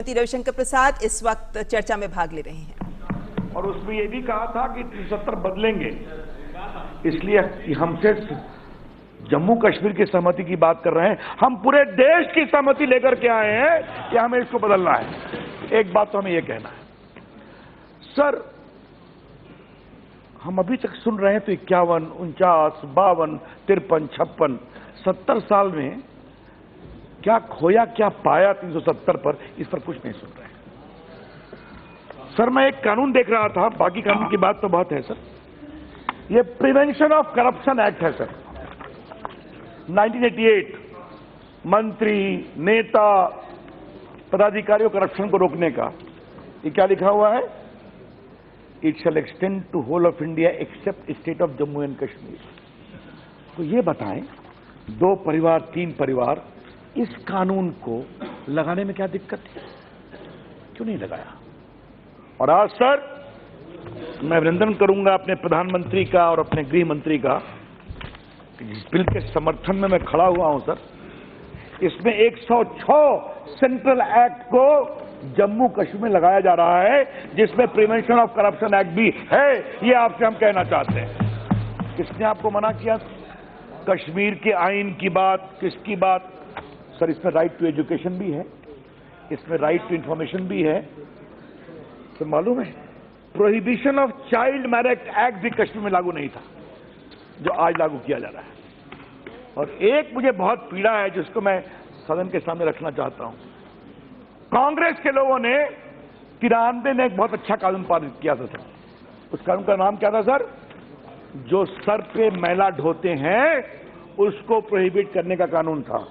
मंत्री रविशंकर प्रसाद इस वक्त चर्चा में भाग ले रहे हैं। और उसमें यह भी कहा था कि 370 बदलेंगे, इसलिए हमसे जम्मू कश्मीर की सहमति की बात कर रहे हैं। हम पूरे देश की सहमति लेकर के आए हैं कि हमें इसको बदलना है। एक बात तो हमें यह कहना है सर, हम अभी तक सुन रहे हैं तो 51, 49, 52, 53, 56, 70 साल में क्या खोया क्या पाया 370 पर, इस पर कुछ नहीं सुन रहे हैं सर। मैं एक कानून देख रहा था, बाकी कानून की बात तो बहुत है सर। ये प्रिवेंशन ऑफ करप्शन एक्ट है सर, 1988। मंत्री, नेता, पदाधिकारियों करप्शन को रोकने का, ये क्या लिखा हुआ है? It shall extend to whole of India except state of Jammu and Kashmir. तो ये बताएं, 2 परिवार 3 परिवार, इस कानून को लगाने में क्या दिक्कत है? क्यों नहीं लगाया? और आज सर मैं अभिनंदन करूंगा अपने प्रधानमंत्री का और अपने गृह मंत्री का, जिस बिल के समर्थन में मैं खड़ा हुआ हूं सर। इसमें 106 सेंट्रल एक्ट को जम्मू कश्मीर में लगाया जा रहा है, जिसमें प्रिवेंशन ऑफ करप्शन एक्ट भी है। ये आपसे हम कहना चाहते हैं। किसने आपको मना किया? कश्मीर के आईन की बात, किसकी बात? सर इसमें राइट टू एजुकेशन भी है, इसमें राइट टू इंफॉर्मेशन भी है। तो मालूम है prohibition of child marriage act भी कश्मीर में लागू नहीं था, जो आज लागू किया जा रहा है। और एक मुझे बहुत पीड़ा है जिसको मैं सदन के सामने रखना चाहता हूं। कांग्रेस के लोगों ने 93 में एक बहुत अच्छा कानून पारित किया था सर। उस कानून का नाम क्या था सर? जो सर पे मैला ढोते हैं उसको प्रोहिबिट करने का कानून था।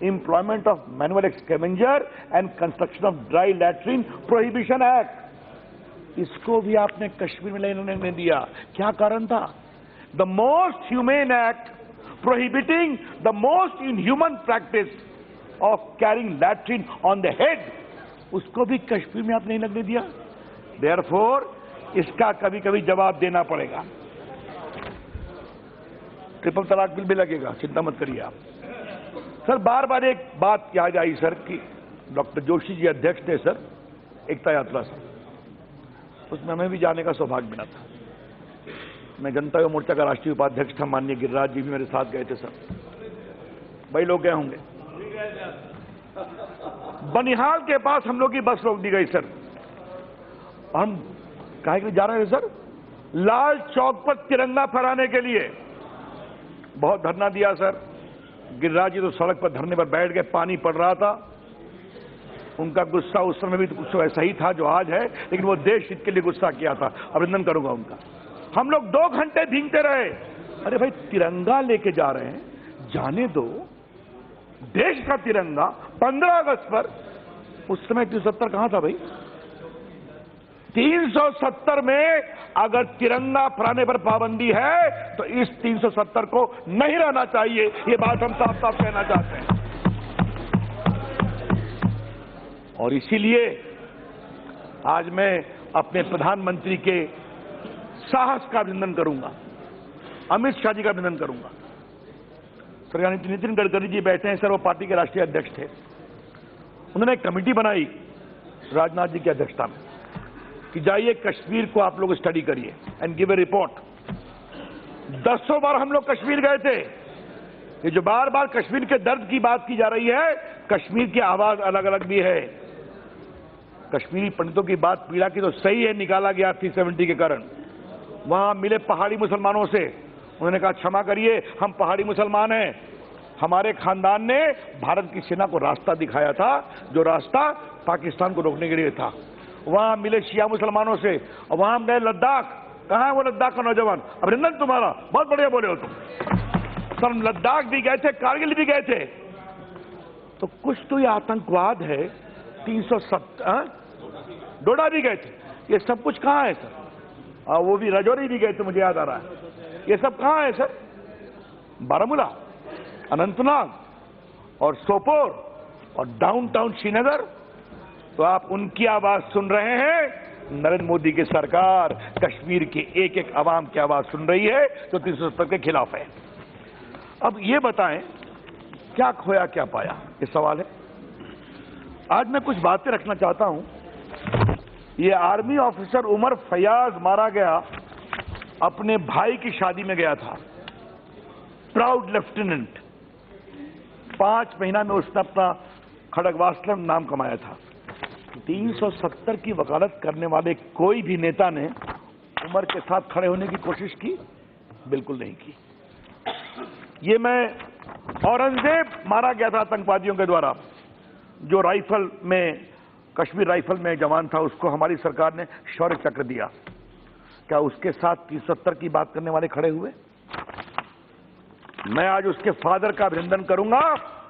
Employment of manual scavenger and construction of dry latrine prohibition act. इसको भी आपने कश्मीर में नहीं दिया। क्या कारण था? The most humane act prohibiting the most inhuman practice of carrying latrine on the head, उसको भी कश्मीर में आपने नहीं लगने दिया। देयरफॉर इसका कभी कभी जवाब देना पड़ेगा। ट्रिपल तलाक बिल भी लगेगा, चिंता मत करिए आप सर। बार बार एक बात याद आई सर कि डॉक्टर जोशी जी अध्यक्ष थे सर एकता यात्रा से, उसमें हमें भी जाने का सौभाग्य मिला था। मैं जनता युवा मोर्चा का राष्ट्रीय उपाध्यक्ष था, माननीय गिरिराज जी भी मेरे साथ गए थे सर। भाई लोग गए होंगे। बनिहाल के पास हम लोग की बस रोक दी गई सर। हम काहे के लिए जा रहे थे सर? लाल चौक पर तिरंगा फहराने के लिए। बहुत धरना दिया सर। गिरिराज जी तो सड़क पर धरने पर बैठ गए, पानी पड़ रहा था। उनका गुस्सा उस समय भी तो कुछ वैसा ही था जो आज है, लेकिन वो देश हित के लिए गुस्सा किया था। अभिनंदन करूंगा उनका। हम लोग 2 घंटे भीगते रहे। अरे भाई तिरंगा लेके जा रहे हैं, जाने दो। देश का तिरंगा 15 अगस्त पर, उस समय 370 कहां था भाई? 370 में अगर तिरंगा फहराने पर पाबंदी है तो इस 370 को नहीं रहना चाहिए। ये बात हम साफ साफ कहना चाहते हैं। और इसीलिए आज मैं अपने प्रधानमंत्री के साहस का अभिनंदन करूंगा, अमित शाह जी का अभिनंदन करूंगा सर। यानी नितिन गडकरी जी बैठे हैं सर, वो पार्टी के राष्ट्रीय अध्यक्ष थे। उन्होंने एक कमेटी बनाई राजनाथ जी की अध्यक्षता में कि जाइए कश्मीर को आप लोग स्टडी करिए एंड गिव ए रिपोर्ट। 10 बार हम लोग कश्मीर गए थे। ये जो बार बार कश्मीर के दर्द की बात की जा रही है, कश्मीर की आवाज अलग अलग भी है। कश्मीरी पंडितों की बात पीड़ा की तो सही है, निकाला गया 370 के कारण। वहां मिले पहाड़ी मुसलमानों से, उन्होंने कहा क्षमा करिए हम पहाड़ी मुसलमान हैं, हमारे खानदान ने भारत की सेना को रास्ता दिखाया था, जो रास्ता पाकिस्तान को रोकने के लिए था। वहां मिले शिया मुसलमानों से, और वहां हम गए लद्दाख। कहां है वो लद्दाख का नौजवान? अभिनंदन तुम्हारा, बहुत बढ़िया बोले हो तुम सर। हम लद्दाख भी गए थे, कारगिल भी गए थे। तो कुछ तो ये आतंकवाद है। 370 डोडा भी गए थे। ये सब कुछ कहां है सर? वो भी राजौरी भी गए थे, मुझे याद आ रहा है। ये सब कहां है सर? बारामूला, अनंतनाग और सोपोर और डाउनटाउन श्रीनगर। तो आप उनकी आवाज सुन रहे हैं। नरेंद्र मोदी की सरकार कश्मीर की एक एक आवाम की आवाज सुन रही है जो 370 के खिलाफ है। अब ये बताएं क्या खोया क्या पाया, ये सवाल है। आज मैं कुछ बातें रखना चाहता हूं। ये आर्मी ऑफिसर उमर फयाज मारा गया, अपने भाई की शादी में गया था। प्राउड लेफ्टिनेंट, 5 महीना में उसने अपना खड़गवासलम नाम कमाया था। 370 की वकालत करने वाले कोई भी नेता ने उमर के साथ खड़े होने की कोशिश की? बिल्कुल नहीं की। ये मैं औरंगजेब मारा गया था आतंकवादियों के द्वारा, जो राइफल में, कश्मीर राइफल में जवान था, उसको हमारी सरकार ने शौर्य चक्र दिया। क्या उसके साथ 370 की बात करने वाले खड़े हुए? मैं आज उसके फादर का अभिनंदन करूंगा।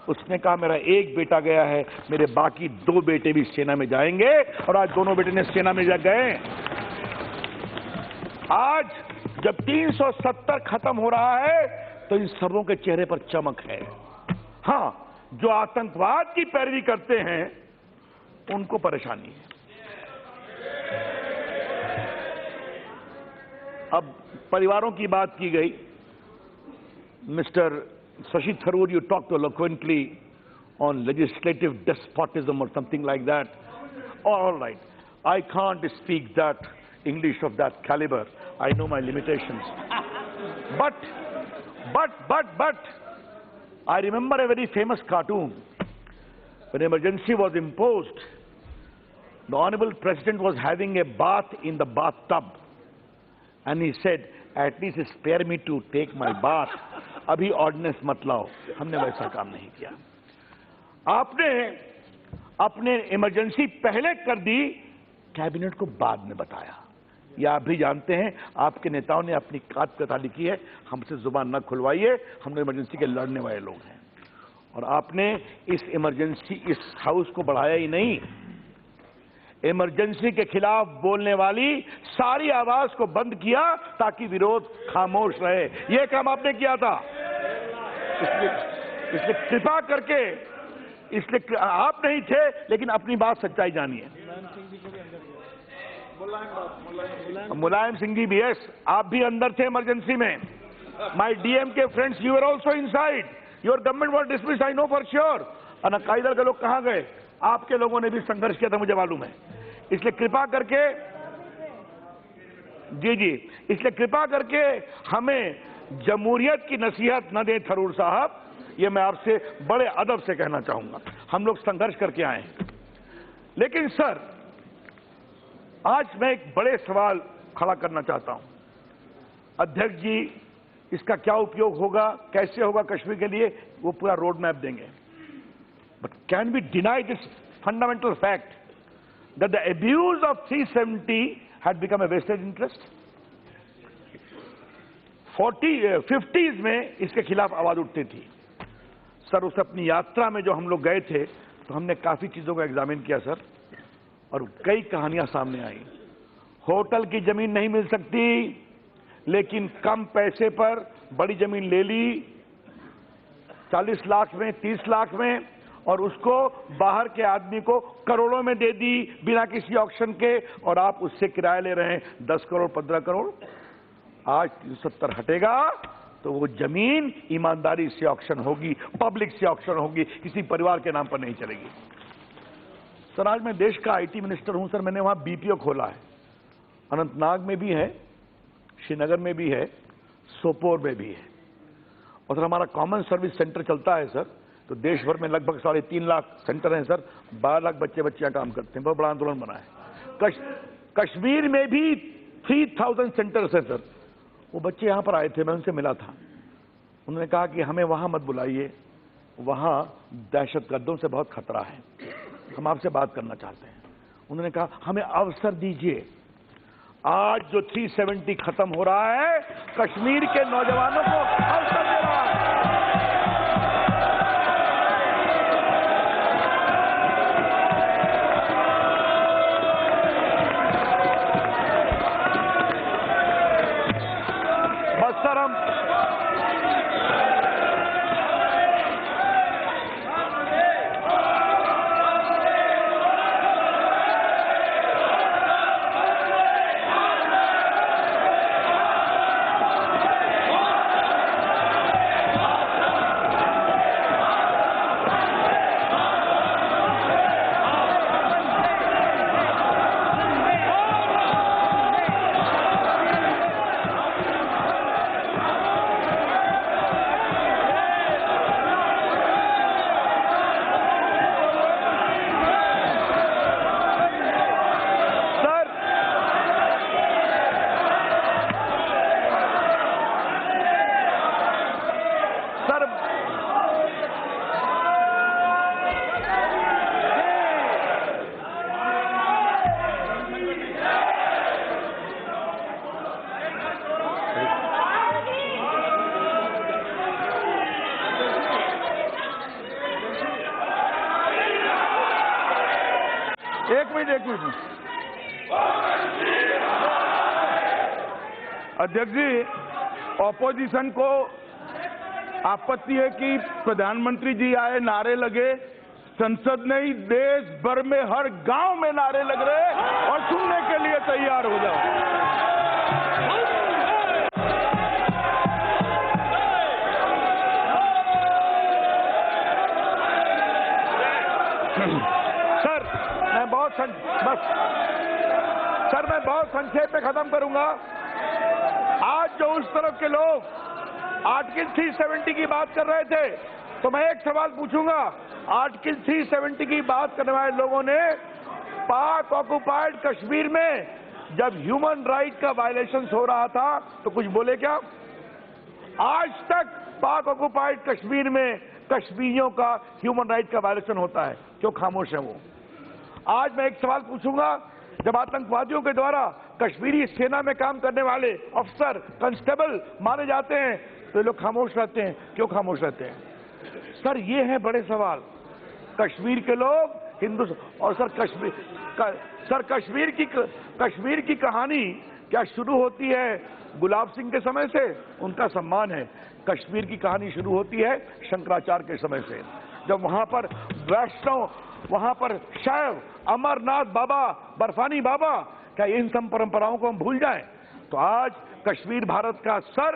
उसने कहा मेरा एक बेटा गया है, मेरे बाकी 2 बेटे भी सेना में जाएंगे, और आज दोनों बेटे ने सेना में जा गए। आज जब 370 खत्म हो रहा है तो इन सबों के चेहरे पर चमक है। हां, जो आतंकवाद की पैरवी करते हैं उनको परेशानी है। अब परिवारों की बात की गई। Mister Shashi Tharoor, you talked eloquently on legislative despotism or something like that. All right, I can't speak that English of that caliber. I know my limitations. But, I remember a very famous cartoon. When emergency was imposed, the Honorable President was having a bath in the bathtub. And he said, at least spare me to take my bath. अभी ordinance मत लाओ। हमने वैसा काम नहीं किया। आपने अपने इमरजेंसी पहले कर दी, कैबिनेट को बाद में बताया। यह आप भी जानते हैं, आपके नेताओं ने अपनी कात कथा लिखी है, हमसे जुबान न खुलवाइए, हम लोग इमरजेंसी के लड़ने वाले लोग हैं। और आपने इस इमरजेंसी, इस हाउस को बढ़ाया ही नहीं, इमरजेंसी के खिलाफ बोलने वाली सारी आवाज को बंद किया ताकि विरोध खामोश रहे। यह काम आपने किया था। इसलिए कृपा करके, इसलिए आप नहीं थे, लेकिन अपनी बात सच्चाई जानिए। मुलायम सिंह जी भी, यस, आप भी अंदर थे इमरजेंसी में। My DMK friends, you are also inside. Your government was dismissed, I know for sure. Akali Dal के लोग कहां गए? आपके लोगों ने भी संघर्ष किया था, मुझे मालूम है। इसलिए कृपा करके, जी, इसलिए कृपा करके हमें जमहूरियत की नसीहत न दें थरूर साहब। ये मैं आपसे बड़े अदब से कहना चाहूंगा। हम लोग संघर्ष करके आए हैं। लेकिन सर, आज मैं एक बड़े सवाल खड़ा करना चाहता हूं। अध्यक्ष जी, इसका क्या उपयोग होगा, कैसे होगा कश्मीर के लिए, वो पूरा रोड मैप देंगे। But can we deny this fundamental fact that the abuse of 370 had become a vested interest? 50s में इसके खिलाफ आवाज उठती थी। सर, उस अपनी यात्रा में जो हम लोग गए थे, तो हमने काफी चीजों को एग्जामिन किया सर, और कई कहानियां सामने आई। होटल की जमीन नहीं मिल सकती, लेकिन कम पैसे पर बड़ी जमीन ले ली, 40 लाख में, 30 लाख में, और उसको बाहर के आदमी को करोड़ों में दे दी बिना किसी ऑक्शन के, और आप उससे किराया ले रहे हैं 10 करोड़ 15 करोड़। आज 370 हटेगा तो वो जमीन ईमानदारी से ऑक्शन होगी, पब्लिक से ऑक्शन होगी, किसी परिवार के नाम पर नहीं चलेगी। सर, आज मैं देश का आईटी मिनिस्टर हूं सर। मैंने वहां बीपीओ खोला है। अनंतनाग में भी है, श्रीनगर में भी है, सोपोर में भी है। और सर, हमारा कॉमन सर्विस सेंटर चलता है सर, तो देश भर में लगभग 3.5 लाख सेंटर हैं सर। 12 लाख बच्चियां काम करते हैं। बहुत बड़ा आंदोलन बना है। कश्मीर में भी 3000 सेंटर्स हैं सर। वो बच्चे यहां पर आए थे, मैं उनसे मिला था। उन्होंने कहा कि हमें वहां मत बुलाइए, वहां दहशतगर्दों से बहुत खतरा है, हम आपसे बात करना चाहते हैं। उन्होंने कहा हमें अवसर दीजिए। आज जो 370 खत्म हो रहा है, कश्मीर के नौजवानों को अवसर दे रहा है। मिनट। अध्यक्ष जी, ऑपोजिशन को आपत्ति है कि प्रधानमंत्री जी आए, नारे लगे, संसद ने ही देश भर में हर गांव में नारे लग रहे और सुनने के लिए तैयार हो जाओ। सर मैं बहुत संक्षेप में खत्म करूंगा। आज जो उस तरफ के लोग आर्टिकल 370 की बात कर रहे थे, तो मैं एक सवाल पूछूंगा। आर्टिकल 370 की बात करने वाले लोगों ने पाक ऑक्युपाइड कश्मीर में जब ह्यूमन राइट का वायलेशन हो रहा था तो कुछ बोले क्या? आज तक पाक ऑक्युपाइड कश्मीर में कश्मीरियों का ह्यूमन राइट का वायलेशन होता है, क्यों खामोश है वो? आज मैं एक सवाल पूछूंगा, जब आतंकवादियों के द्वारा कश्मीरी सेना में काम करने वाले अफसर, कांस्टेबल मारे जाते हैं तो ये लोग खामोश रहते हैं, क्यों खामोश रहते हैं? सर ये है बड़े सवाल। कश्मीर के लोग हिंदुस्तान और सर कश्मीर की कहानी क्या शुरू होती है गुलाब सिंह के समय से? उनका सम्मान है। कश्मीर की कहानी शुरू होती है शंकराचार्य के समय से, जब वहां पर वैष्णव, वहां पर शैव, अमरनाथ बाबा, बर्फानी बाबा, क्या इन सब परंपराओं को हम भूल जाएं? तो आज कश्मीर भारत का सर,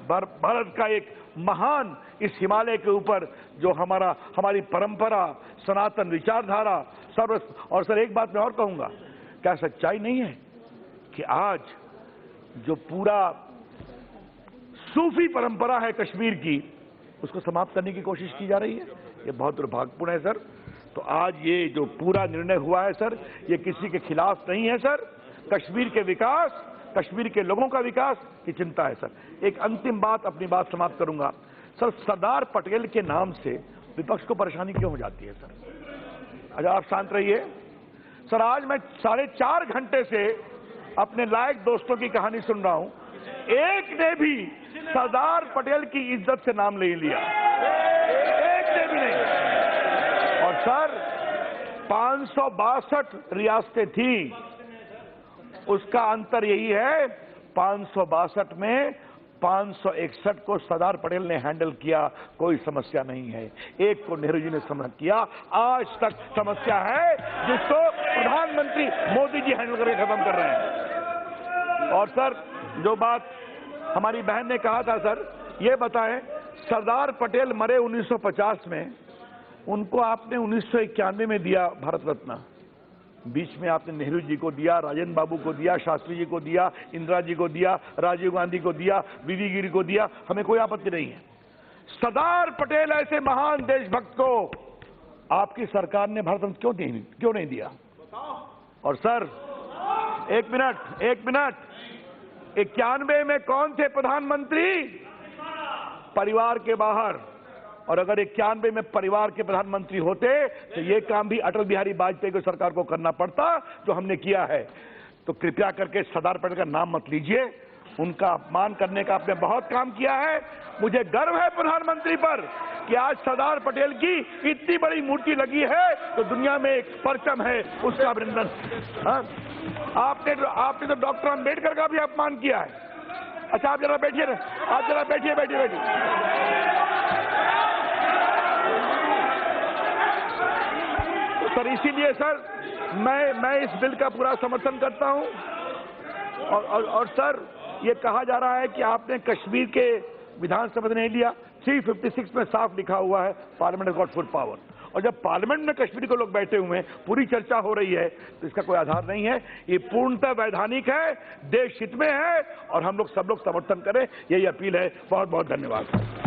भारत का एक महान, इस हिमालय के ऊपर जो हमारी परंपरा, सनातन विचारधारा सर्व। और सर एक बात मैं और कहूंगा, क्या सच्चाई नहीं है कि आज जो पूरा सूफी परंपरा है कश्मीर की, उसको समाप्त करने की कोशिश की जा रही है? ये बहुत दुर्भाग्यपूर्ण है सर। तो आज ये जो पूरा निर्णय हुआ है सर, ये किसी के खिलाफ नहीं है सर। कश्मीर के विकास, कश्मीर के लोगों का विकास की चिंता है सर। एक अंतिम बात, अपनी बात समाप्त करूंगा। सर सरदार पटेल के नाम से विपक्ष को परेशानी क्यों हो जाती है सर? अच्छा आप शांत रहिए। सर आज मैं 4.5 घंटे से अपने लायक दोस्तों की कहानी सुन रहा हूं, एक ने भी सरदार पटेल की इज्जत से नाम नहीं लिया, एक ने भी नहीं। और सर 562 रियासतें थी, उसका अंतर यही है 562 में 561 को सरदार पटेल ने हैंडल किया, कोई समस्या नहीं है। एक को नेहरू जी ने समझ किया, आज तक समस्या है जिसको प्रधानमंत्री मोदी जी हैंडल करके खत्म कर रहे हैं। और सर जो बात हमारी बहन ने कहा था सर, ये बताएं, सरदार पटेल मरे 1950 में, उनको आपने 1991 में दिया भारत रत्न, बीच में आपने नेहरू जी को दिया, राजेंद्र बाबू को दिया, शास्त्री जी को दिया, इंदिरा जी को दिया, राजीव गांधी को दिया, वीवी गिरी को दिया, हमें कोई आपत्ति नहीं है। सरदार पटेल ऐसे महान देशभक्त को आपकी सरकार ने भारत रत्न क्यों नहीं दिया? और सर एक मिनट 91 में कौन थे प्रधानमंत्री? परिवार के बाहर। और अगर 91 में परिवार के प्रधानमंत्री होते तो ये काम भी अटल बिहारी वाजपेयी की सरकार को करना पड़ता, जो हमने किया है। तो कृपया करके सरदार पटेल का नाम मत लीजिए, उनका अपमान करने का आपने बहुत काम किया है। मुझे गर्व है प्रधानमंत्री पर कि आज सरदार पटेल की इतनी बड़ी मूर्ति लगी है तो दुनिया में एक परचम है, उसका अभिनंदन। आपने तो डॉक्टर अंबेडकर का भी अपमान किया है। अच्छा आप जरा बैठिए, बैठिए। सर इसीलिए सर मैं इस बिल का पूरा समर्थन करता हूं। और सर ये कहा जा रहा है कि आपने कश्मीर के विधानसभा ने नहीं लिया। 356 में साफ लिखा हुआ है parliament has got full power. और जब पार्लियामेंट में कश्मीर के लोग बैठे हुए हैं, पूरी चर्चा हो रही है, तो इसका कोई आधार नहीं है। ये पूर्णतः वैधानिक है, देश हित में है और हम लोग सब लोग समर्थन करें, यही अपील है। बहुत बहुत धन्यवाद।